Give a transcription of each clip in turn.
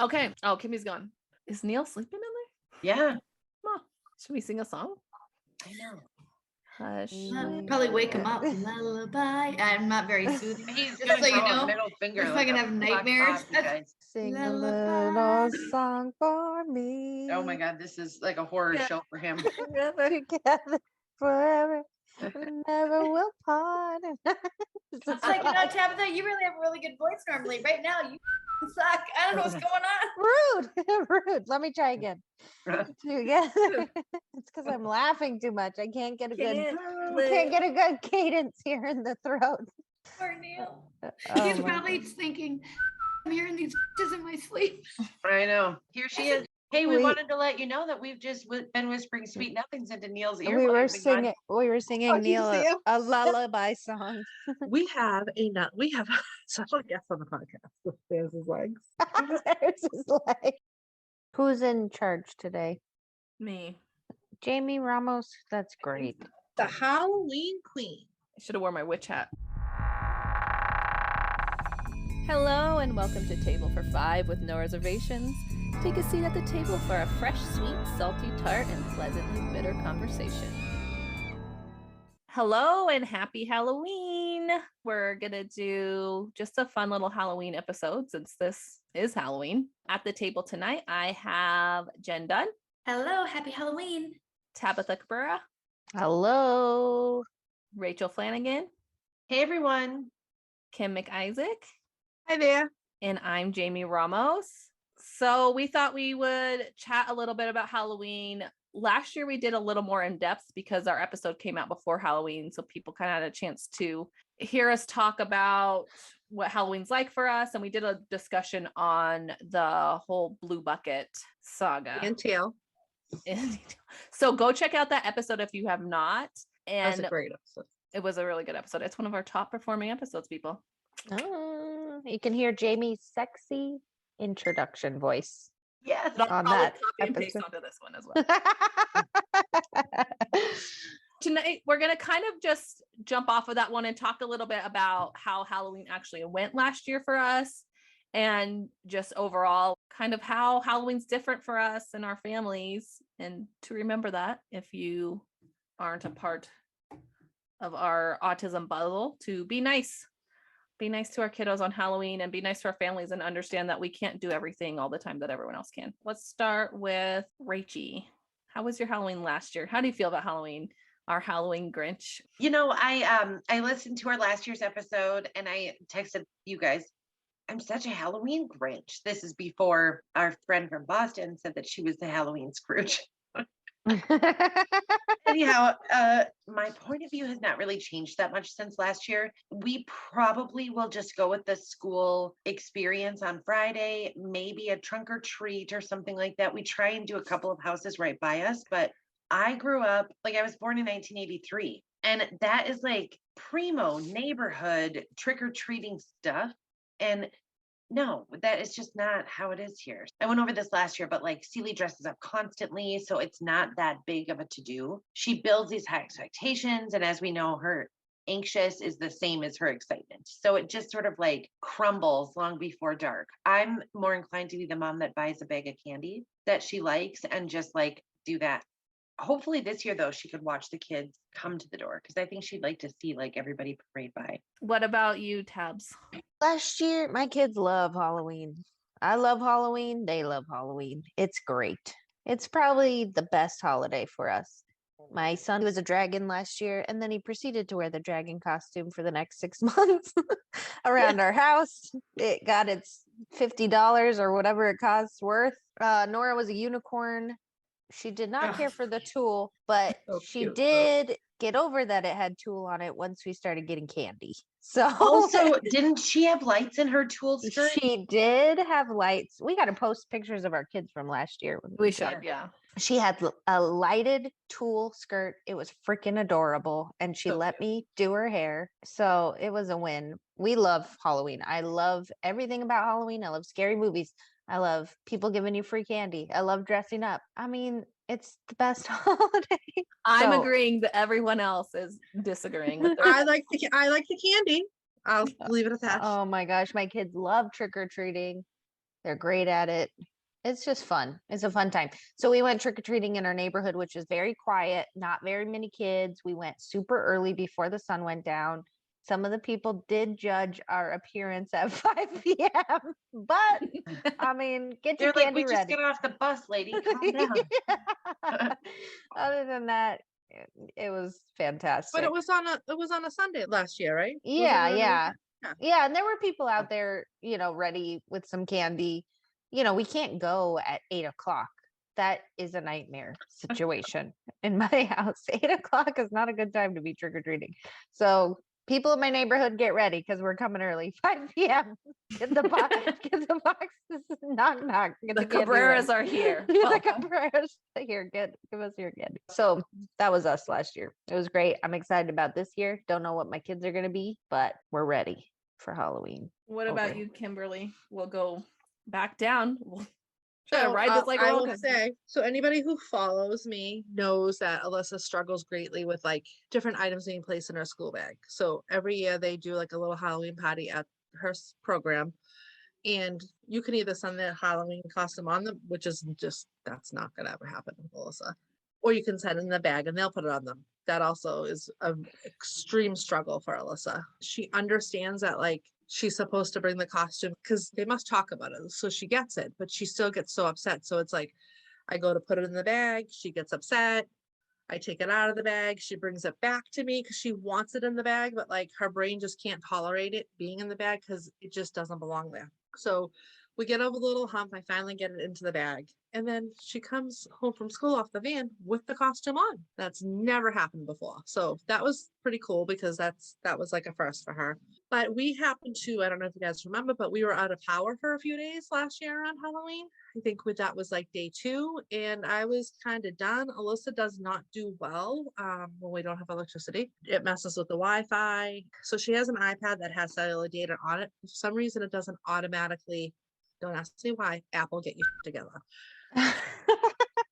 Okay. Oh, Kimmy's gone. Is Neil sleeping in there? Yeah, Huh. Should we sing a song? I know. Hush. Probably wake him up. Lullaby. I'm not very soothing. He's Just gonna so you grow a know, middle finger. if I like can a have black nightmares. fox, you guys. Sing a Lullaby. little song for me. Oh my God, this is like a horror show for him. Together forever, never will part. It's like, Tabitha, you really have a really good voice normally. Right now, you suck. I don't know what's going on. Rude. Let me try again. Together. It's because I'm laughing too much. I can't get a good cadence here in the throat. Poor Neil. Oh He's my probably thinking, I'm hearing these in my sleep. I know. Here she is. Hey, we We- wanted to let you know that we've just been whispering sweet nothings into Neil's ear. We while were you've been gone. singing Oh, did you Neil see him? a lullaby song. We have a special guest on the podcast with There's his legs. There's his leg. Who's in charge today? Me. Jamie Ramos. That's great. The Halloween Queen. I should have worn my witch hat. Hello and welcome to Table for Five with no reservations. Take a seat at the table for a fresh, sweet, salty tart, and pleasantly bitter conversation. Hello and happy Halloween. We're going to do just a fun little Halloween episode since this is Halloween. At the table tonight, I have Jen Dunn, Hello, happy Halloween. Tabitha Cabrera, Hello. Rachel Flanagan, Hey, everyone. Kim McIsaac, Hi there. and I'm Jamie Ramos. So we thought we would chat a little bit about Halloween. Last year we did a little more in depth because our episode came out before Halloween, so people kind of had a chance to hear us talk about what Halloween's like for us, and we did a discussion on the whole Blue Bucket saga. And Tail. So go check out that episode if you have not. That was And a great episode. it was a really good episode. It's one of our top performing episodes, people. Oh, you can hear Jamie's sexy introduction voice. Yes. But I'll On probably that copy and paste episode. onto this one as well. Tonight, we're going to kind of just jump off of that one and talk a little bit about how Halloween actually went last year for us and just overall kind of how Halloween's different for us and our families. And to remember that if you aren't a part of our autism bubble, to be nice. Be nice to our kiddos on Halloween and be nice to our families and understand that we can't do everything all the time that everyone else can. Let's start with Rachie. How was your Halloween last year? How do you feel about Halloween? Our Halloween Grinch. You know, I listened to our last year's episode and I texted you guys, I'm such a Halloween Grinch. This is before our friend from Boston said that she was the Halloween Scrooge. Anyhow, my point of view has not really changed that much since last year. We probably will just go with the school experience on Friday, maybe a trunk or treat or something like that. We try and do a couple of houses right by us, but I grew up, like I was born in 1983, and that is like primo neighborhood trick-or-treating stuff. And no, that is just not how it is here. I went over this last year, but like Celie dresses up constantly, so it's not that big of a to-do. She builds these high expectations, and as we know, her anxious is the same as her excitement. So it just sort of like crumbles long before dark. I'm more inclined to be the mom that buys a bag of candy that she likes and just like do that. Hopefully this year though, she could watch the kids come to the door because I think she'd like to see like everybody parade by. What about you, Tabs? Last year, my kids love Halloween. I love Halloween. They love Halloween. It's great. It's probably the best holiday for us. My son was a dragon last year, and then he proceeded to wear the dragon costume for the next 6 months around our house. It got its $50 or whatever it costs worth. Nora was a unicorn. She did not care for the tulle, but So she cute, though. did get over that it had tulle on it once we started getting candy. So Also, didn't she have lights in her tulle skirt? she did have lights. We got to post pictures of our kids from last year. We should, yeah. She had a lighted tulle skirt. It was freaking adorable. And she So let me do her hair. So it was a win. We love Halloween. I love everything about Halloween. I love scary movies. I love people giving you free candy. I love dressing up. I mean, it's the best holiday. I'm So- agreeing that everyone else is disagreeing with their I like the candy. I'll leave it at that. Oh my gosh, my kids love trick or treating. They're great at it. It's just fun. It's a fun time. So we went trick-or-treating in our neighborhood, which is very quiet, not very many kids. We went super early before the sun went down. Some of the people did judge our appearance at 5 p.m. But I mean, get your They're like, candy we just ready. get off the bus, lady. Calm down. Other than that, it was fantastic. But it was on a Sunday last year, right? Was it Yeah, on a yeah. weekend? Yeah. Yeah, and there were people out there, ready with some candy. We can't go at 8 o'clock. That is a nightmare situation in my house. 8 o'clock is not a good time to be trick-or-treating. So people in my neighborhood, get ready because we're coming early. 5 p.m. Get the box, get the boxes, knock, knock. Get The candy Cabreras ready. are here. The Welcome. Cabreras are here. Give us your candy. So that was us last year. It was great. I'm excited about this year. Don't know what my kids are going to be, but we're ready for Halloween. What about Okay. you, Kimberly? We'll go back down. We'll try to So, ride this like a I roller will coaster. say, so anybody who follows me knows that Alyssa struggles greatly with like different items being placed in her school bag. So every year they do like a little Halloween party at her program, and you can either send the Halloween costume on them, which is just, that's not gonna ever happen with Alyssa, or you can send it in the bag and they'll put it on them. That also is an extreme struggle for Alyssa. She understands that like she's supposed to bring the costume because they must talk about it. So she gets it, but she still gets so upset. So it's like, I go to put it in the bag, she gets upset. I take it out of the bag, she brings it back to me because she wants it in the bag, but like her brain just can't tolerate it being in the bag because it just doesn't belong there. So we get over the little hump, I finally get it into the bag. And then she comes home from school off the van with the costume on. That's never happened before. So that was pretty cool because that was like a first for her. But we happened to, I don't know if you guys remember, but we were out of power for a few days last year on Halloween. I think that was like day 2, and I was kind of done. Alyssa does not do well when we don't have electricity. It messes with the Wi-Fi. So she has an iPad that has cellular data on it. For some reason, it doesn't automatically, don't ask me why, Apple, get you together.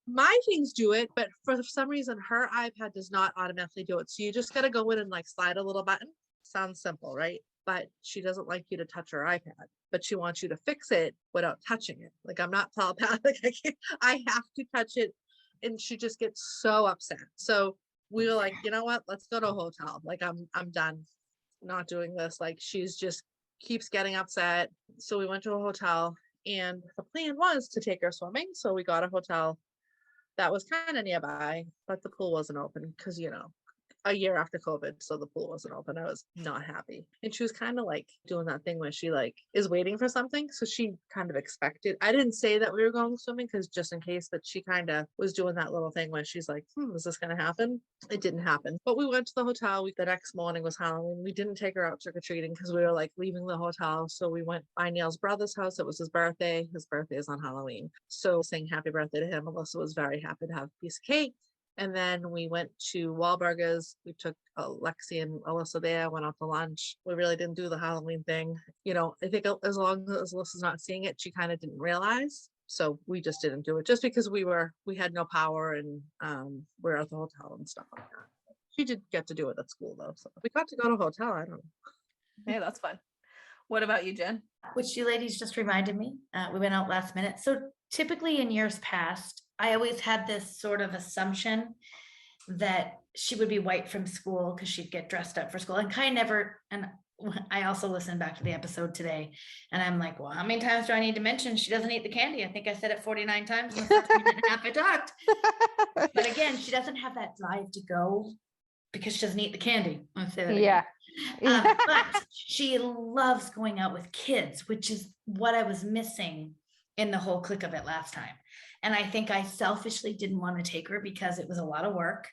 My things do it, but for some reason her iPad does not automatically do it. So you just got to go in and like slide a little button. Sounds simple, right? But she doesn't like you to touch her iPad, but she wants you to fix it without touching it. Like, I'm not telepathic. I have to touch it. And she just gets so upset. So we were like, you know what? Let's go to a hotel. Like, I'm done not doing this. Like, she's just keeps getting upset. So we went to a hotel, and the plan was to take her swimming. So we got a hotel that was kind of nearby, but the pool wasn't open because, a year after COVID, so the pool wasn't open. I was not happy. And she was kind of like doing that thing where she like is waiting for something. So she kind of expected. I didn't say that we were going swimming because just in case, but she kind of was doing that little thing where she's like, is this going to happen? It didn't happen. But we went to the hotel. The next morning was Halloween. We didn't take her out trick-or-treating because we were like leaving the hotel. So we went by Neil's brother's house. It was his birthday. His birthday is on Halloween. So saying happy birthday to him. Alyssa was very happy to have a piece of cake. And then we went to Wahlburgers. We took Lexi and Alyssa there, went out to lunch. We really didn't do the Halloween thing. I think as long as Alyssa's not seeing it, she kind of didn't realize. So we just didn't do it just because we had no power and we're at the hotel and stuff like that. She did get to do it at school though. So we got to go to a hotel. I don't know. Hey, that's fun. What about you, Jen? Which you ladies just reminded me. We went out last minute. So typically in years past, I always had this sort of assumption that she would be white from school because she'd get dressed up for school, and kind of never. And I also listened back to the episode today, and I'm like, well, how many times do I need to mention she doesn't eat the candy? I think I said it 49 times in the first minute and a half I talked. But again, she doesn't have that drive to go because she doesn't eat the candy. I'll say that again. Yeah. But she loves going out with kids, which is what I was missing in the whole click of it last time. And I think I selfishly didn't want to take her because it was a lot of work.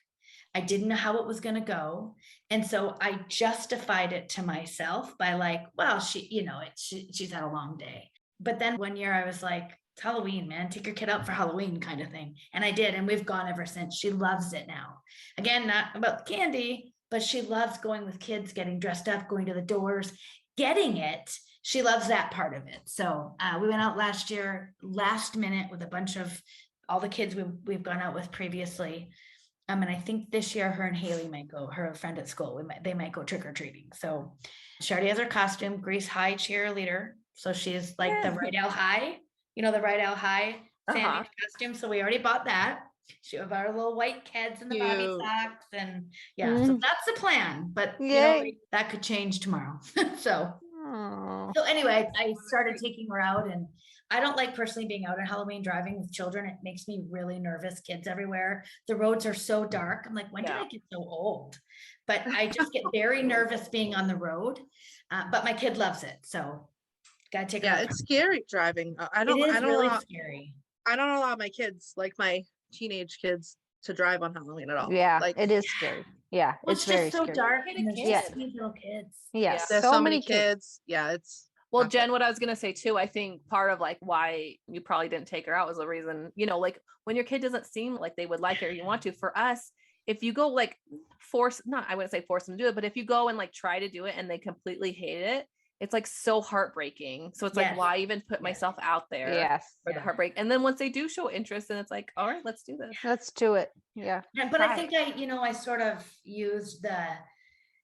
I didn't know how it was going to go. And so I justified it to myself by like, well, she's had a long day. But then one year I was like, it's Halloween, man, take your kid out for Halloween kind of thing. And I did. And we've gone ever since. She loves it now. Again, not about the candy, but she loves going with kids, getting dressed up, going to the doors, getting it. She loves that part of it. So we went out last year, last minute, with a bunch of all the kids we've gone out with previously. And I think this year her and Haley might go, her friend at school, they might go trick-or-treating. So she already has her costume, Grease High cheerleader. So she's like the Rydell High. the Ride Out High Uh-huh. Sandy costume. So we already bought that. She have our little white Keds and the bobby Cute. socks, and yeah, so Mm. that's the plan. But Yay. that could change tomorrow. so Aw. so anyway, I started taking her out, and I don't like personally being out on Halloween driving with children. It makes me really nervous. Kids everywhere. The roads are so dark. I'm like, when did Yeah. I get so old? But I just get very nervous being on the road. But my kid loves it, so gotta take her. Yeah, out. it's scary driving. I It don't is really allow, scary. I don't allow my kids, like my teenage kids, to drive on Halloween at all. Yeah, Like it is scary. Yeah, Well, it's it's very just so scary. dark, Hit a and there's kid. just sweet little kids. Yes, there's so, so many many kids. Yeah, it's Well, not Jen, good. what I was gonna say too, I think part of like why you probably didn't take her out was the reason, like when your kid doesn't seem like they would like it or you want to. For us, if you go like I wouldn't say force them to do it, but if you go and like try to do it and they completely hate it, it's like so heartbreaking. So it's like, Yes. why even put Yes. myself out there Yes, for the Yeah. heartbreak? And then once they do show interest, then it's like, all right, let's do this. let's do it. Yeah. But I Try think I sort of used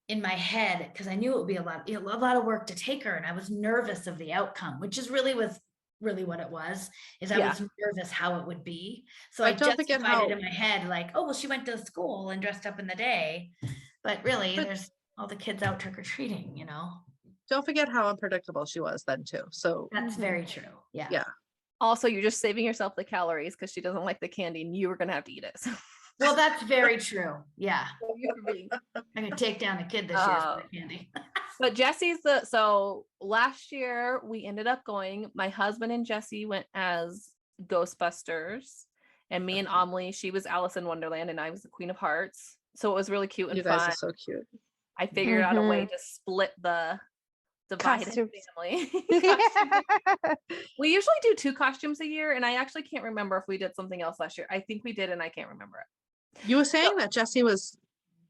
in my head, because I knew it would be a lot of work to take her, and I was nervous of the outcome, which is really what it was, is I Yeah. was nervous how it would be. So But I don't forget justified it how- in my head, like, oh, well, she went to school and dressed up in the day. But really, But- there's all the kids out trick-or-treating, Don't forget how unpredictable she was then too. So That's Mhm. very true. Yeah. Yeah. Also, you're just saving yourself the calories because she doesn't like the candy and you were gonna have to eat it. So Well, that's very true. Yeah. you're being- I'm gonna take down the kid this year for the candy. But so last year we ended up going, my husband and Jesse went as Ghostbusters, and me and Amelie, she was Alice in Wonderland and I was the Queen of Hearts. So it was really cute and you guys fun. are so cute. I figured out a way Mhm. to split the divided Costumes. family. We usually do 2 costumes a year, and I actually can't remember if we did something else last year. I think we did, and I can't remember it. You were saying that Jesse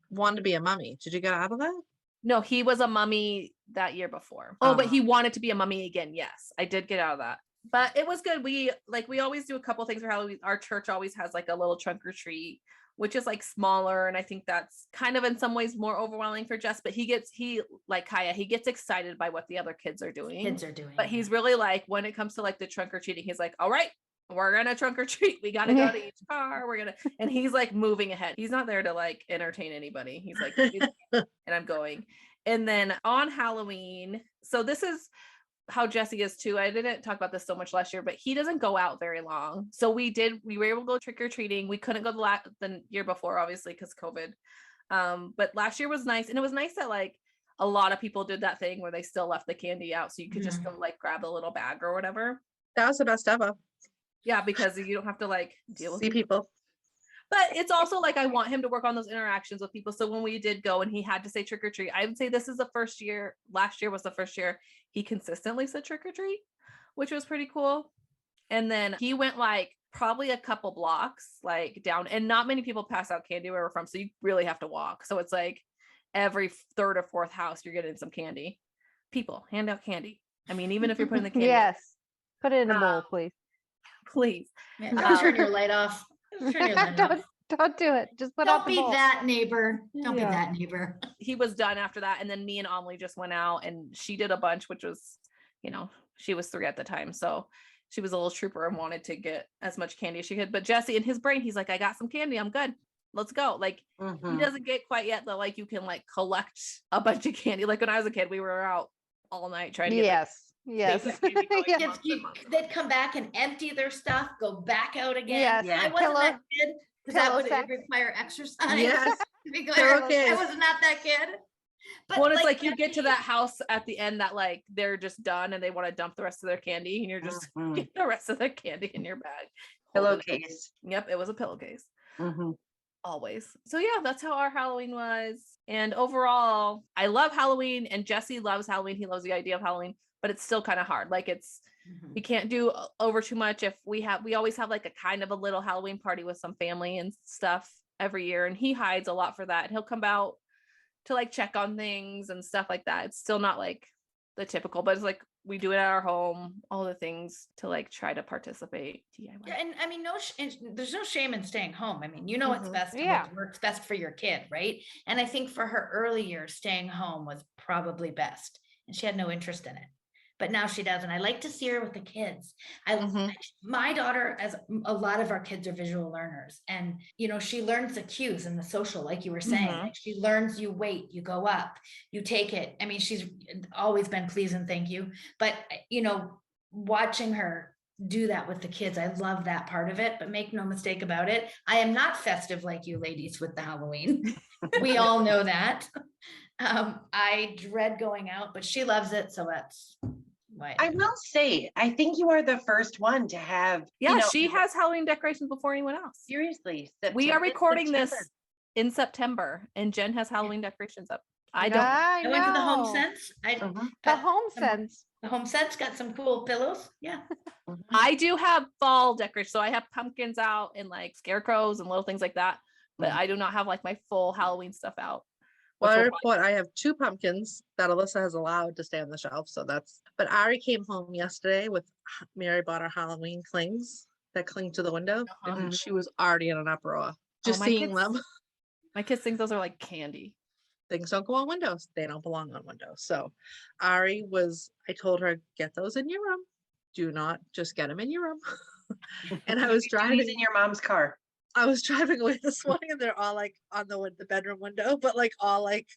wanted to be a mummy. Did you get out of that? No, he was a mummy that year before. Oh, but he wanted to be a mummy again. Yes, I did get out of that. But it was good. We always do a couple things for Halloween. Our church always has like a little trunk or treat, which is like smaller. And I think that's kind of in some ways more overwhelming for Jess, but he like Kaya, he gets excited by what the other kids are doing. Kids are doing. But he's really like, when it comes to like the trunk or treating, he's like, all right, we're gonna trunk or treat. We gotta go to each car. And he's like moving ahead. He's not there to like entertain anybody. He's like, and I'm going. And then on Halloween, so this is how Jesse is too. I didn't talk about this so much last year, but he doesn't go out very long. So we were able to go trick or treating. We couldn't go the year before, obviously, because COVID. But last year was nice. And it was nice that like a lot of people did that thing where they still left the candy out. So you could just go like grab a little bag or whatever. That was the best ever. Yeah, because you don't have to like deal with See people. But it's also like I want him to work on those interactions with people. So when we did go and he had to say trick or treat, I would say this is the first year. Last year was the first year he consistently said trick or treat, which was pretty cool. And then he went like probably a couple blocks like down, and not many people pass out candy where we're from. So you really have to walk. So it's like every third or fourth house you're getting some candy. People hand out candy. I mean, even if you're putting the candy, Yes. Put it in a bowl, Um, please. please. Yeah, turn your light off. Turn your light off. Don't do it. Just put out Don't the be bowl. that neighbor. Don't Yeah. be that neighbor. He was done after that, and then me and Amelie just went out and she did a bunch, which was, she was 3 at the time, so she was a little trooper and wanted to get as much candy as she could. But Jesse, in his brain, he's like, I got some candy, I'm good, let's go. Like he Mhm. doesn't get quite yet that like you can like collect a bunch of candy. Like when I was a kid, we were out all night trying to get Yes. basic candy for, like, Yes. months and months. They'd come back and empty their stuff, go back out again. Yes. Yeah. I wasn't that kid because that pillow would sacks. require exercise. Yes. To be clear, Pillowcase. I was not that kid. But Well, it's like you get to Jesse- that house at the end that like they're just done and they want to dump the rest of their candy, and you're just Mhm. getting the rest of their candy in your bag. Holding it. Pillowcase. Yep, it was a pillowcase. Mhm. Always. So yeah, that's how our Halloween was. And overall, I love Halloween, and Jesse loves Halloween. He loves the idea of Halloween, but it's still kind of hard. Like we can't do over too much. If we always have like a kind of a little Halloween party with some family and stuff every year, and he hides a lot for that. He'll come out to like check on things and stuff like that. It's still not like the typical, but it's like we do it at our home, all the things to like try to participate. DIY. Yeah, and I mean, there's no shame in staying home. I mean, what's Mhm. best, and Yeah. what works best for your kid, right? And I think for her early years, staying home was probably best, and she had no interest in it. but now she doesn't. I like to see her with the kids. I Mhm. my daughter, as a lot of our kids are visual learners, and she learns the cues and the social, like you were saying. Mhm. Like she learns, you wait, you go up, you take it. I mean, she's always been please and thank you, but watching her do that with the kids, I love that part of it. But make no mistake about it, I am not festive like you ladies with the Halloween. We all know that. I dread going out, but she loves it, so that's why. I will say, I think you are the first one to have, Yeah, she has Halloween decorations before anyone else. seriously. We are September- recording this September. in September, and Jen has Halloween decorations up. I don't. I I went to the Home know. Sense. I Mhm, The got home some- sense. The Home Sense got some cool pillows. Yeah. mhm. I do have fall decorations, so I have pumpkins out and like scarecrows and little things like that. But Mhm. I do not have like my full Halloween stuff out. Well, which I will report I have 2 pumpkins that Alyssa has allowed to stay on the shelf. So but Ari came home yesterday with Mary bought her Halloween clings that cling to the window. Uh-huh. And she was already in an uproar. Just my seeing kids- them. My kids think those are like candy. Things don't go on windows. They don't belong on windows. So I told her, get those in your room. Do not just get them in your room. And I was These duties driving. in your mom's car. I was driving away this morning and they're all like on the bedroom window, but like all like,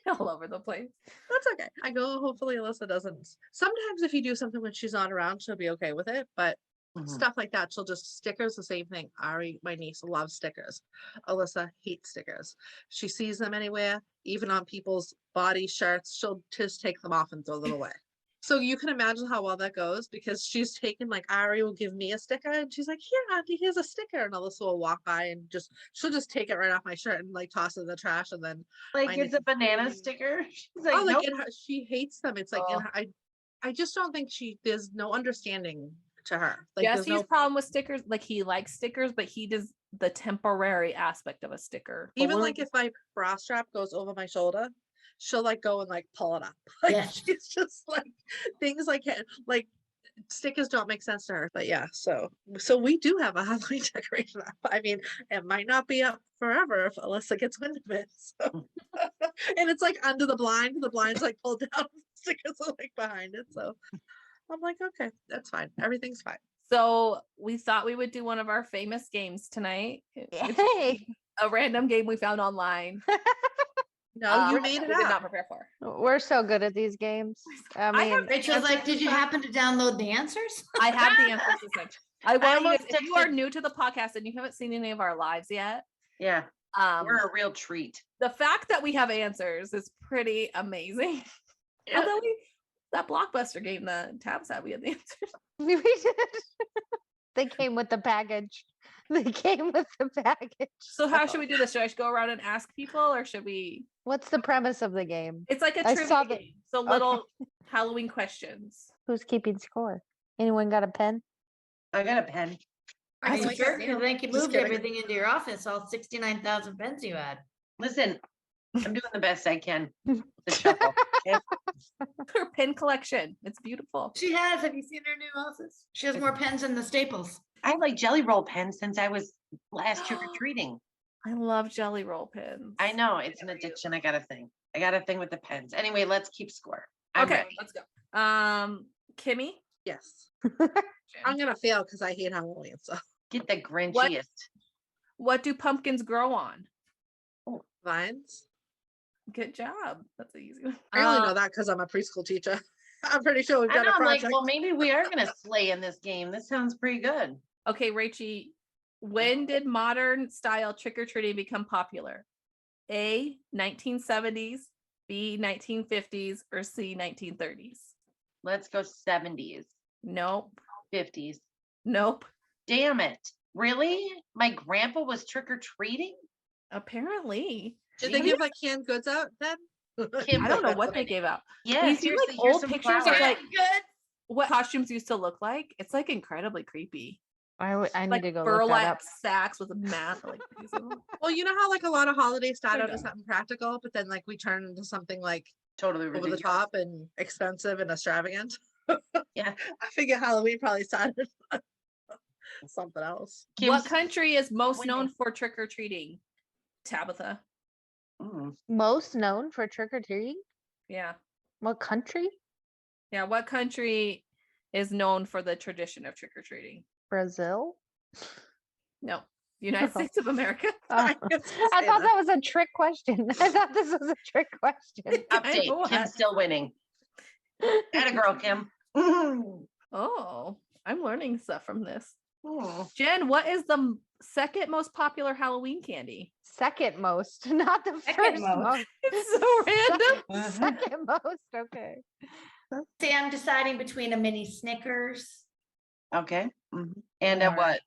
All over the place. that's okay. I go, hopefully Alyssa doesn't. Sometimes if you do something when she's not around, she'll be okay with it. But Mhm. stuff like that, she'll just stickers, the same thing. Ari, my niece, loves stickers. Alyssa hates stickers. She sees them anywhere, even on people's body shirts, she'll just take them off and throw them away. So you can imagine how well that goes because she's taken, like, Ari will give me a sticker and she's like, here, Auntie, here's a sticker. And Alyssa will walk by and she'll just take it right off my shirt and like toss it in the trash. And then Like Mine it's is a banana really- sticker. She's like, oh, like nope. in her, she hates them. It's like in Ugh. her, I just don't think there's no understanding to her. Like there's Jesse's no, problem with stickers, like he likes stickers, but he does the temporary aspect of a sticker. But even we're- like if my bra strap goes over my shoulder, she'll like go and like pull it up. Like Yes. she's just like things like stickers don't make sense to her. But yeah, so we do have a Halloween decoration up. I mean, it might not be up forever if Alyssa gets wind of it. So. And it's like under the blind's like pulled down, stickers are like behind it. So I'm like, okay, that's fine. Everything's fine. So we thought we would do one of our famous games tonight. It's Yay. a random game we found online. No, you which made we it did not up. prepare for. We're so good at these games. I I have mean, Rachel's like, answers did you and stuff. happen to download the answers? I have the answers this time. I want you almost guys, if you are texted- new to the podcast and you haven't seen any of our lives yet, Yeah, um, we're a real treat. the fact that we have answers is pretty amazing. Yeah. Although that Blockbuster game, the tabs had, we had the answers. we did. They came with the package. They came with the package. So how should we do this? Should I just go around and ask people, or should we? What's the premise of the game? It's like a I trivia saw the- game. So little Halloween questions. Who's keeping score? Anyone got a pen? I got a pen. I You can sure? wait. 'Cause I think you Just moved kidding. everything into your office, all 69,000 pens you had. Listen, I'm doing the best I can. The shuffle. Okay? Her pin collection. It's beautiful. She has. Have you seen her new office? She has more pens than the Staples. I like Jelly Roll pens since I was last trick or treating. I love Jelly Roll pins. I know it's an addiction. I got a thing. I got a thing with the pens. Anyway, let's keep score. I'm Okay, ready. let's go. Kimmy, Yes. I'm gonna fail because I hate Halloween. So Get the Grinchiest. what do pumpkins grow on? vines. Good job. That's an easy one. I only know that because I'm a preschool teacher. I'm pretty sure we've I done know, a I'm like, project. well, maybe we are gonna slay in this game. This sounds pretty good. Okay, Rachie, when did modern style trick-or-treating become popular? A, 1970s, B, 1950s, or C, 1930s? Let's go 70s, Nope. 50s. Nope. Damn it. Really? My grandpa was trick or treating? Apparently. Did they Jeez. give like canned goods out then? Kim, I don't know what they gave out. Yeah, You see, like, seriously, here's old some pictures of, flowers. like, Good. what costumes used to look like. It's like incredibly creepy. I need Like to go look that burlap up. sacks with a mat. Like, these little- Well, you know how like a lot of holidays start There out you as go. something practical, but then like we turn into something like Totally over the ridiculous. top and expensive and extravagant. Yeah. I figure Halloween probably started something else. what Kim's- country is most window. known for trick-or-treating? Tabitha. Mm, Most known for trick or treating? Yeah. What country? Yeah, what country is known for the tradition of trick or treating? Brazil? No, United Oh. States of America. Oh, I was gonna I say thought that. that was a trick question. I thought this was a trick question. Update. was. Kim's still winning. Atta girl, Kim. Mm. Oh, I'm learning stuff from this. Mm. Jen, what is the second most popular Halloween candy? Second most, not the Second first most. most. It's so random. Mhm. Second most. Okay. See, I'm deciding between a mini Snickers Okay. Mhm. And a or- what?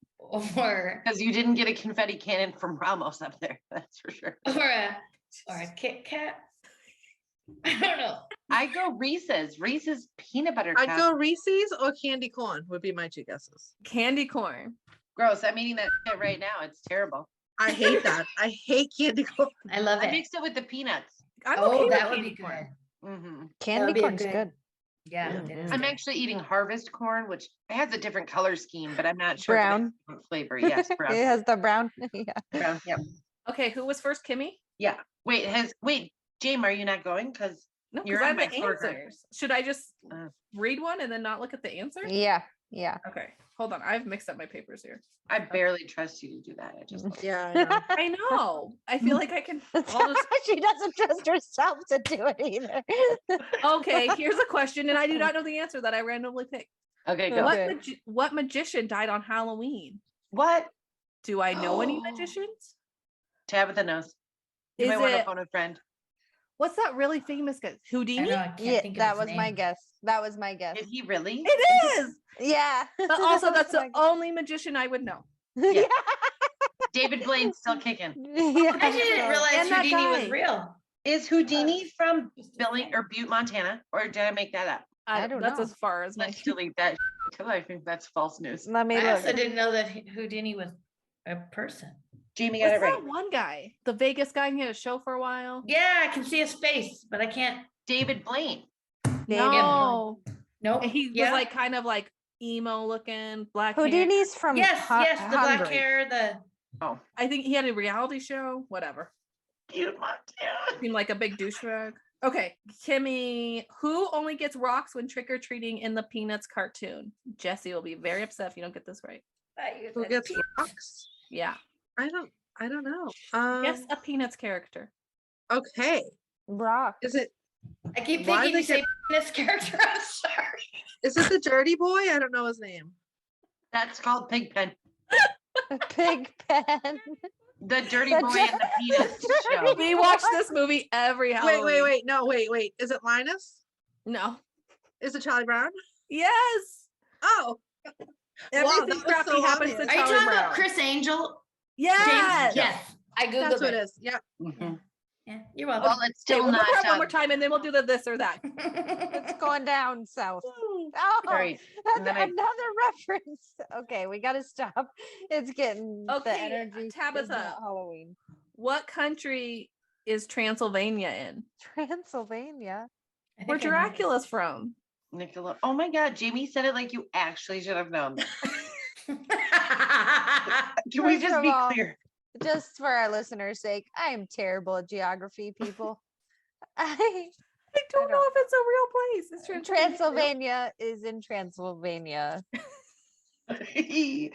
or Because you didn't get a confetti cannon from Ramos up there. That's for sure. a Kit Kat. I don't know. I go Reese's. Reese's peanut butter I'd cup. go Reese's or candy corn would be my two guesses. Candy corn. Gross. I'm eating that shit right now. It's terrible. I hate that. I hate candy corn. I love I it. mixed it with the peanuts. I'm okay Oh, with that would candy be corn. good. hmm Candy be a corn's good- good. Yeah, Mm, it is I'm good. actually eating harvest corn, which has a different color scheme, but I'm not sure. if it has Brown. different flavor. Yes, brown. It has the brown. Yeah. Brown. Yep. Okay, who was first, Kimmy? Yeah. Wait, James, are you not going? Because No, You're because I on have the my scorecard. answers. Should I just Uh. read one and then not look at the answer? Yeah. Yeah. Okay, hold on. I've mixed up my papers here. I barely trust you to do that. I just Yeah, I know. I know. I feel like I can. I'll just- She doesn't trust herself to do it either. Okay, here's a question, and I do not know the answer that I randomly picked. okay. Go. Okay. What magician died on Halloween? What? Do I know any Oh. magicians? Tabitha knows. You Is might want to it phone a friend. what's that really famous guy? I Houdini? know, I can't Yeah, think of that his was my name. guess. That was my guess. Is he really? It is. Yeah. But also, That that's was the my only magician I would know. Yeah. David Blaine's still kicking. Yeah. I didn't realize And that Houdini was guy. real. Is Houdini from Just a Billing thing. or Butte, Montana? Or did I make that up? I don't That's know. as far as my. Let's delete that because I think that's false news. Let me I look. also didn't know that Houdini was a person. Jamie got What's it right. that one guy? The Vegas guy. He had a show for a while. Yeah, I can see his face, but I can't. David Blaine. No, Nope. and he Yeah. was like kind of like emo looking, black hair. Houdini's from Yes, yes, the black Hungary. hair, the Oh, I think he had a reality show. Whatever. Butte, Montana. Seemed like a big douchebag. Okay, Kimmy, who only gets rocks when trick or treating in the Peanuts cartoon? Jesse will be very upset if you don't get this right. Who gets rocks? Yeah, I don't know. guess a Peanuts character. Okay. Rock. Is it I keep Why thinking they you say this character. I'm sorry. the dirty boy? I don't know his name. That's called Pigpen. Pig pen. The dirty The boy in the Peanuts show. We watch this movie every Halloween. Wait. No, wait. Is it Linus? No. Is it Charlie Brown? Yes. Oh. Everything that was crappy so happens obvious. to Are you Charlie talking Brown. about Chris Angel? Yes. Yes. I googled That's what it. it is. Yeah. Mhm. Yeah, you're Well, welcome. it's Okay, still we'll not. go one more time, and then we'll do the this or that. It's going down south. Oh, Sorry. that's And then I- another reference. Okay, we got to stop. It's getting the Okay, energy. is Tabitha. not Halloween. What country is Transylvania in? Transylvania. I Where think I know this. Dracula's from? Nicola. Oh my God, Jamie said it like you actually should have known. Can we First just of be all, clear? Just for our listeners' sake, I am terrible at geography, people. I don't know don't- if it's a real place. It's Transylvania. Transylvania is in Transylvania. It's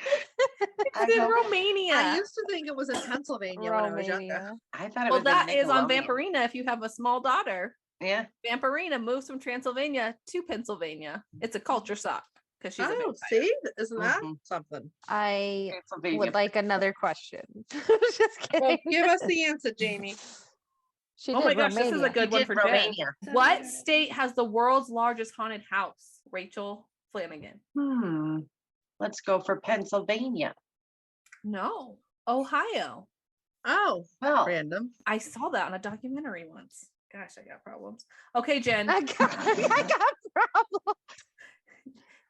I in hope- Romania. I used to think it was in Pennsylvania when I was younger. Romania. I thought it Well, was. in that is on Nickelodeon. Vampirina if you have a small daughter. Yeah. Vampirina moves from Transylvania to Pennsylvania. It's a culture shock because she's a Oh, vampire. see? Isn't that Mhm. something? I Pennsylvania. would like another question. Just Well, kidding. give us the answer, Jamie. She Oh my did gosh, this is a Romania. good He one did for Jen. Romania. What state has the world's largest haunted house? Rachel Flanagan. Let's go for Pennsylvania. No, Ohio. Oh, Well, random. I saw that on a documentary once. Gosh, I got problems. Okay, Jen. I got problems.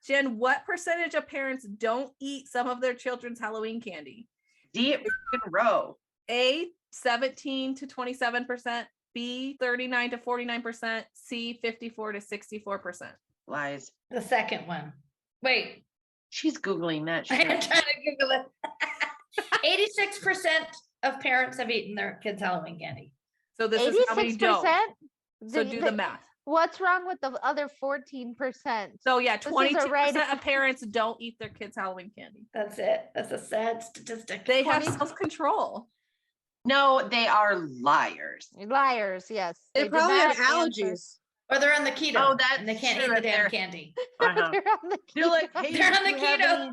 Jen, what percentage of parents don't eat some of their children's Halloween candy? D it freaking row. A, 17 to 27%, B, 39 to 49%, C, 54 to 64%. Lies. The second one. Wait, She's Googling that I'm shit. trying to Google it. 86% of parents have eaten their kids' Halloween candy. So this is how many 86%. don't. So do the math. What's wrong with the other 14%? So yeah, This is a 22% right- of parents don't eat their kids' Halloween candy. That's it. That's a sad statistic. They have 20 self-control. No, they are liars. Liars, yes. They did probably have not answer. allergies. Or they're on the keto. Oh, and they that's can't true, eat the if damn they're- candy. Uh-huh. They're on the They're like, keto. hey, They're on do the you have keto. any-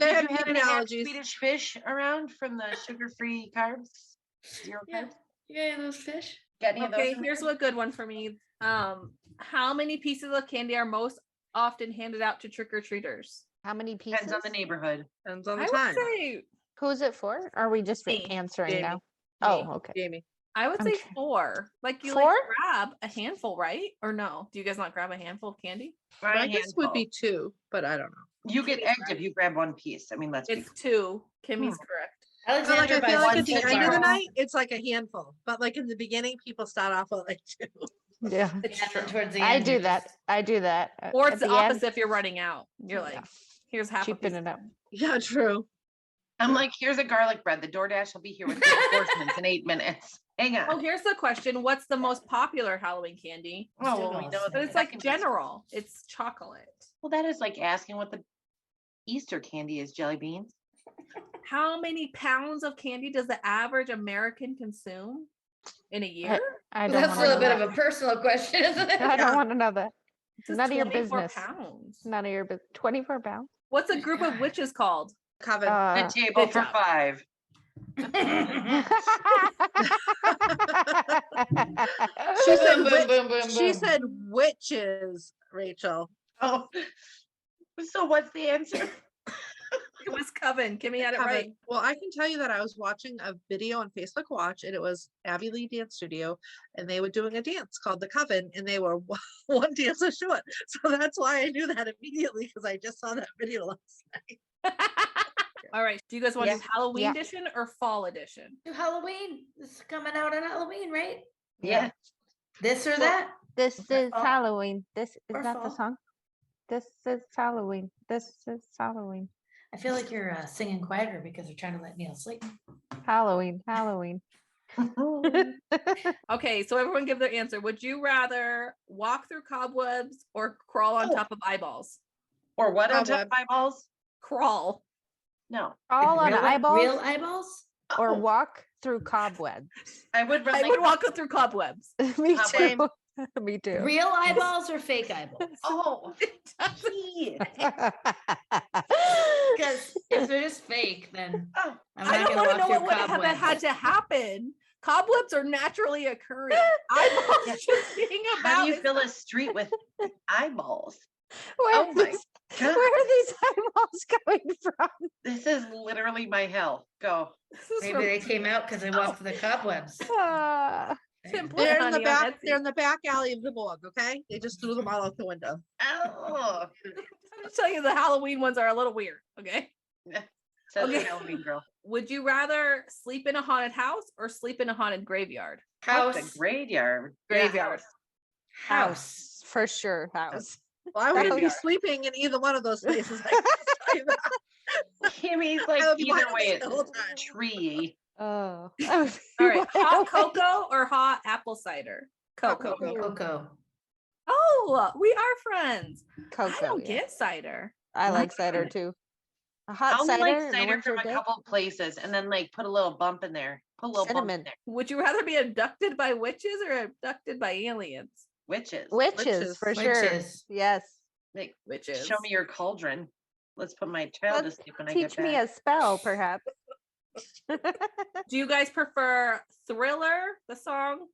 They did have you happen eating to have allergies. Swedish fish around from the sugar-free carbs? Zero Yeah. carbs? Yeah, those fish. Got any of those? Okay, in here's there? a good one for me. How many pieces of candy are most often handed out to trick-or-treaters? How many pieces? Depends on the neighborhood. Depends on I the would time. say Who's it for? Are we just Me. answering Jamie. now? Me. Oh, okay. Jamie. I would I'm say tr- 4. Like you 4? like grab a handful, right? Or no? Do you guess not grab a handful of candy? Or a My guess would be handful. 2, but I don't know. You get Kimmy's egged right. if you grab one piece. I mean, let's be It's 2. Kimmy's Hmm. correct. But like Alexander I buys feel like one at the big end of the bar. night, it's like a handful. But like in the beginning, people start off with like 2. Yeah. It's Yeah, true. then towards the I end, do you're that. just- I do that. Or At it's the the end, opposite if you're running out. You're Yeah. like, here's half a cheaping piece. it up. Yeah, true. I'm like, here's a garlic bread. The DoorDash will be here with reinforcements in 8 minutes. Hang Oh, on. here's the question. What's the most popular Halloween candy? Oh, well, we Skittles. know But the it's like second is- general. It's chocolate. Well, that is like asking what the Easter candy is, jelly beans. How many pounds of candy does the average American consume in a year? I don't That's a want to little know bit that. of a personal question, isn't it? I don't Yeah. want to know that. It says None of your 24 business. pounds. None of your business. 24 pounds. What's a Good group of God. witches called? Coven. The table good for job. 5. She said, Boom, boom, wit- boom, boom, she boom. said witches, Rachel. Oh, so what's the answer? It was Coven. Kimmy had it right. Coven. Well, I can tell you that I was watching a video on Facebook Watch, and it was Abby Lee Dance Studio, and they were doing a dance called the Coven, and they were one dancer short. So that's why I knew that immediately because I just saw that video last night. All right. Do you guys want to Yeah. do Halloween Yeah. edition or fall edition? Do Halloween. This is coming out on Halloween, right? Yeah. This or Well, that? This Okay. is Fall. Halloween. This is Or that the fall. song? This is Halloween. This is Halloween. I feel like you're singing quieter because they're trying to let Neil sleep. Halloween. Halloween. Okay, so everyone give their answer. Would you rather walk through cobwebs or crawl on Oh. top of eyeballs? Or what on top Cobweb. of eyeballs? Crawl. No. All on real, eyeballs Real eyeballs? or Oh, walk through cobwebs. I would I rather. would walk through cobwebs. Me Cobweb. too. Me too. Real eyeballs or fake eyeballs? Oh, gee. Because if they're just fake, then Oh, I'm I not don't gonna want to know walk what through would have cobwebs. had to happen. Cobwebs are naturally occurring. Eyeballs Yeah. just being how about do you is fill a street with eyeballs? Where, Oh are my these, God. where are these eyeballs coming from? This is literally my hell. Go. this is Maybe from they came out because they walked through the cobwebs. Ah, Tim They're in the Honey on back. Etsy. They're in the back alley of the morgue. Okay, they just threw them all out the window. Oh, I'll tell you the Halloween ones are a little weird. Okay. says the Okay. Halloween girl. Would you rather sleep in a haunted house or sleep in a haunted graveyard? What's House. a graveyard? Graveyard. House. for sure. House. Well, I wouldn't be Graveyard. sleeping in either one of those places. I can tell you that. Kimmy's like, I would be either lying way, the whole it's time. tree. Oh. All right. Hot cocoa or hot apple cider? Cocoa. cocoa. Cocoa. Oh, we are friends. I Cocoa. don't yeah. get cider. I like cider too. A hot I only cider, like in a cider winter from a day? couple of places and then like put a little bump in there. Put a little bump in Cinnamon. there. Would you rather be abducted by witches or abducted by aliens? Witches. Witches, Witches. for sure. Witches. Yes. Like, Witches. show me your cauldron. Let's put my child to Let's sleep when I get Teach me back. a spell, perhaps. Do you guys prefer Thriller, the song,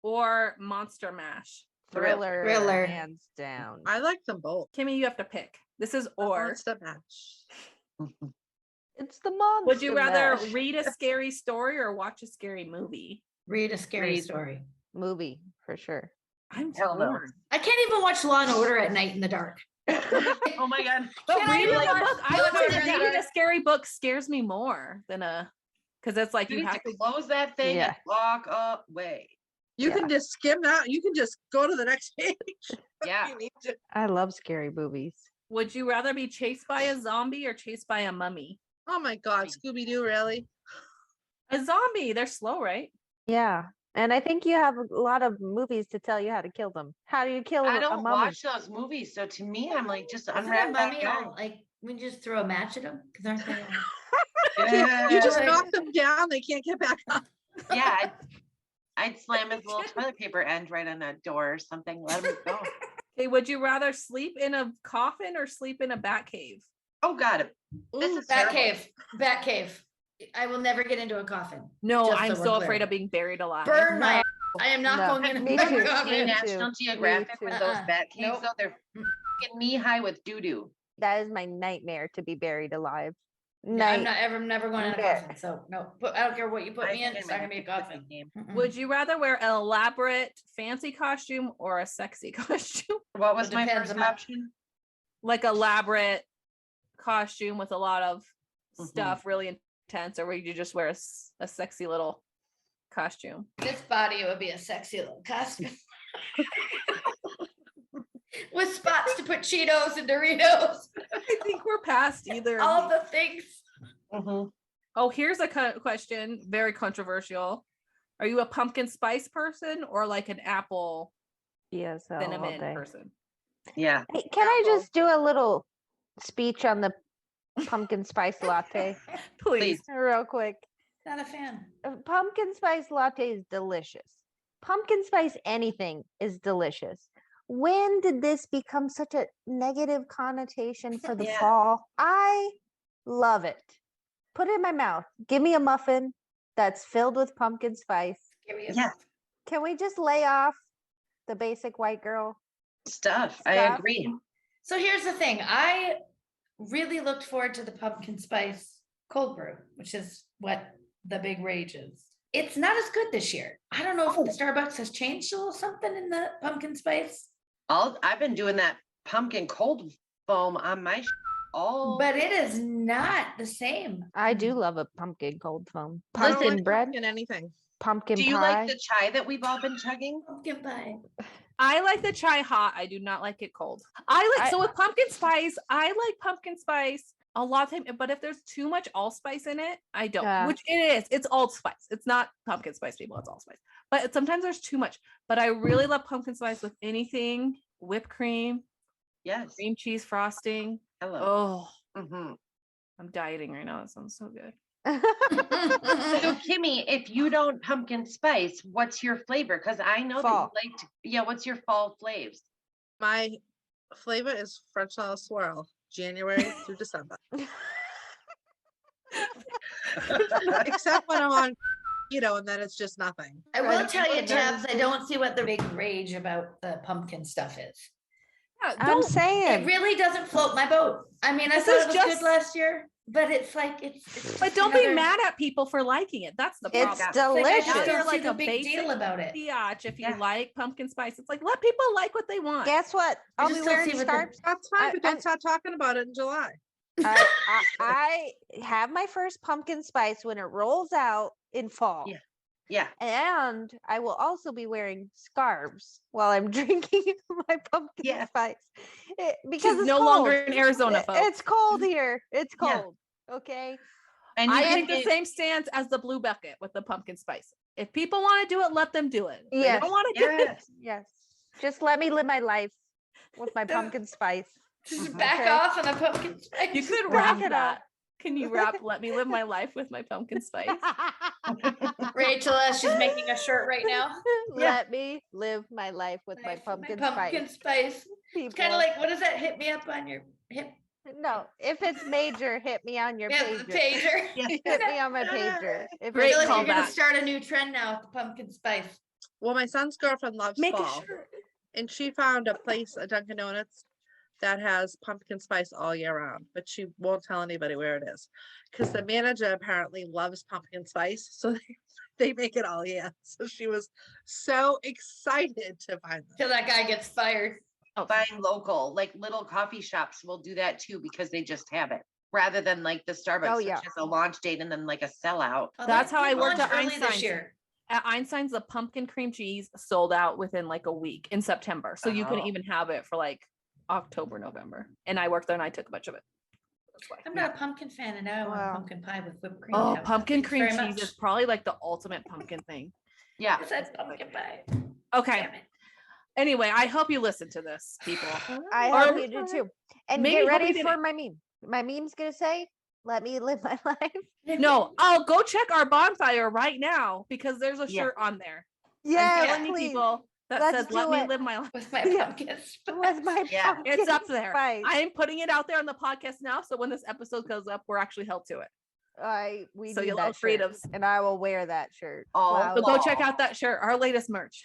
or Monster Mash? Thriller, Thriller. hands down. I like them both. Kimmy, you have to pick. This is or. Monster Mash. It's the monster. Would you rather Mash read a scary story or watch a scary movie? Read a scary Read. story. movie for sure? I'm Hell no. torn. I can't even watch Law and Order at night in the dark. Oh my god. But Can I reading a watch book, I Law would and say Order? reading a scary book scares me more than a, because it's like You you need have to to. close that thing Yeah. and walk away. You Yeah. can just skim that. You can just go to the next page. Yeah. You need to- I love scary movies. Would you rather be chased by a zombie or chased by a mummy? Oh my God, Scooby Doo, really? A zombie, they're slow, right? Yeah. And I think you have a lot of movies to tell you how to kill them. How do you kill I a don't mummy? watch those movies, so to me, I'm like, just Isn't a unwrap that mummy guy. all like we just throw a match at them? Because aren't they? You just Right. knock them down, they can't get back up. Yeah, I'd slam his little toilet paper end right on that door or something. Let him go. Okay, would you rather sleep in a coffin or sleep in a bat cave? Oh God, this Ooh, is Bat terrible. cave. Bat cave. I will never get into a coffin. No, Just I'm so we're so clear. afraid of being buried alive. Burn my. I am not No. going in Me a too. Remember coffin. seeing Me National too. Geographic Me with too. those bat caves? Nope. Though they're fucking knee high with doo doo. That is my nightmare to be buried alive. I'm never going in a Nightmare. coffin. So no, I don't care what you put me in. It's not gonna be a coffin. Mm-mm. Would you rather wear an elaborate fancy costume or a sexy costume? What was It my depends first on my- option? Like elaborate costume with a lot of Mhm. stuff, really intense, or would you just wear a sexy little costume? This body would be a sexy little costume. With spots to put Cheetos and Doritos. I think we're past either. of All these. the things. Mhm. Oh, here's a question, very controversial. Are you a pumpkin spice person or like an apple Yes, all cinnamon day. person? Yeah. Hey, can I Apple. just do a little speech on the pumpkin spice latte Please. real quick? Not a fan. A pumpkin spice latte is delicious. Pumpkin spice anything is delicious. When did this become such a negative connotation for the Yeah. fall? I love it. Put it in my mouth. Give me a muffin that's filled with pumpkin spice. Give me a- Yeah. Can we just lay off the basic white girl? Stuff. I Stuff. agree. So here's the thing. I really looked forward to the pumpkin spice cold brew, which is what the big rage is. It's not as good this year. I don't know if the Starbucks has changed a little something in the pumpkin spice, I've been doing that pumpkin cold foam on my all. but it is not the same. I do love a pumpkin cold foam. I don't Pumpkin like bread, pumpkin anything. pumpkin Do you pie. like the chai that we've all been chugging? Pumpkin pie. I like the chai hot. I do not like it cold. I like so with pumpkin spice, I like pumpkin spice a lot of time, but if there's too much allspice in it, I don't. Yeah. Which it is. It's allspice. It's not pumpkin spice, people. It's allspice. But sometimes there's too much. But I really love pumpkin spice with anything, whipped cream, Yes. cream cheese frosting. Hello. Oh, Mhm. I'm dieting right now. That sounds so good. So Kimmy, if you don't pumpkin spice, what's your flavor? Because I know Fall. that you like to, yeah, what's your fall flaves? My flavor is French salad swirl, January through December. Except when I'm on keto, and then it's just nothing. I will Right. tell you, Tabs, I don't see what the big rage about the pumpkin stuff is. Yeah, I'm don't It saying. really doesn't float my boat. I mean, I This thought is it was just- good last year, but it's like it's but just don't be another- mad at people for liking it. That's the It's problem. It's like, I delicious. just They're don't see like the a big deal basic about it. biatch if you Yeah. like pumpkin spice. It's like let people like what they want. Guess what? I I'll be just don't wearing see what the- scarves. That's fine, I- but don't I'm- start talking about it in July. I have my first pumpkin spice when it rolls out in fall. Yeah. Yeah. And I will also be wearing scarves while I'm drinking my pumpkin Yeah. spice. Because She's it's no cold. longer in Arizona, folks. It's cold here. It's Yeah. cold. Okay. And you I can take the get- same stance as the blue bucket with the pumpkin spice. If people want to do it, let them do it. If they Yes. don't want to do it. Yes. Yes. Just let me live my life with my Don't- pumpkin spice. Just Mhm. back Okay. off on the pumpkin spice. You could Wrap wrap it that. up. Can you wrap let me live my life with my pumpkin spice? Rachel, she's making a shirt right now. Let me live my life with my Life with pumpkin pumpkin spice. spice. It's kind of people. like, what is that? Hit me up on your hip. No, if it's major, hit me on your Yeah, the pager. pager. Hit me on my pager. If Great I feel like call you're gonna back. start a new trend now with the pumpkin spice. Well, my son's girlfriend loves Make a fall, shirt. and she found a place, a Dunkin' Donuts, that has pumpkin spice all year round, but she won't tell anybody where it is because the manager apparently loves pumpkin spice, so they make it all year. So she was so excited to find them. Till that guy gets fired. Oh, Buying local, like little coffee shops will do that too because they just have it rather than like the Starbucks, yeah. which has a launch date and then like a sellout. Oh, That's that how I did worked launch at early this Einstein's. year. At Einstein's, the pumpkin cream cheese sold out within like a week in September. So you couldn't Oh. even have it for like October, November. And I worked there and I took a bunch of it. That's why. I'm not a pumpkin fan, and now I want Wow. pumpkin pie with whipped cream. Oh, Tabs. pumpkin Thanks cream very cheese much. is probably like the ultimate pumpkin thing. Yeah. I said pumpkin pie. Okay. Damn it. Anyway, I hope you listen to this, people. I Or- hope you do too. And maybe get hope ready you for didn't. my meme. My meme's gonna say, "Let me live my life." No, I'll go check our bonfire right now because there's a Yeah. shirt on there. I'm Yeah, telling you, please. people, that Let's says "Let do me it. live my life." With my Yeah. pumpkin spice. With my Yeah. It's up pumpkin there. spice. I am putting it out there on the podcast now, so when this episode goes up, we're actually held to it. We So need you'll that have shirt, freedoms. and I will wear that shirt. Oh, Wow. So go Aw. check out that shirt, our latest merch.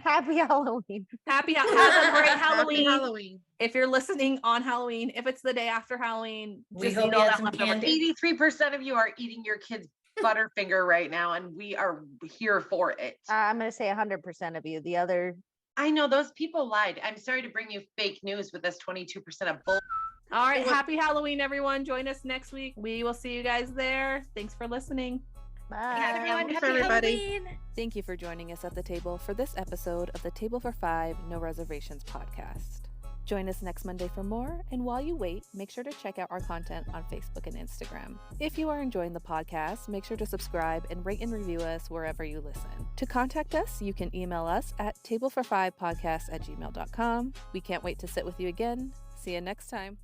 Happy Halloween. Have a great Happy Halloween. Halloween. If you're listening on Halloween, if it's the day after Halloween, We just hope eat you all had that some leftover candy. 83% of you are eating your kids' Butterfinger right now, and we are here for it. I'm gonna say 100% of you. The other, I know those people lied. I'm sorry to bring you fake news with this 22% of bull. All right. It was- Happy Halloween, everyone. Join us next week. We will see you guys there. Thanks for listening. bye. Everyone, Thanks, happy everybody. Halloween. Thank you for joining us at the table for this episode of the Table for Five No Reservations podcast. Join us next Monday for more, and while you wait, make sure to check out our content on Facebook and Instagram. If you are enjoying the podcast, make sure to subscribe and rate and review us wherever you listen. To contact us, you can email us at tablefor5podcast@gmail.com. We can't wait to sit with you again. See you next time.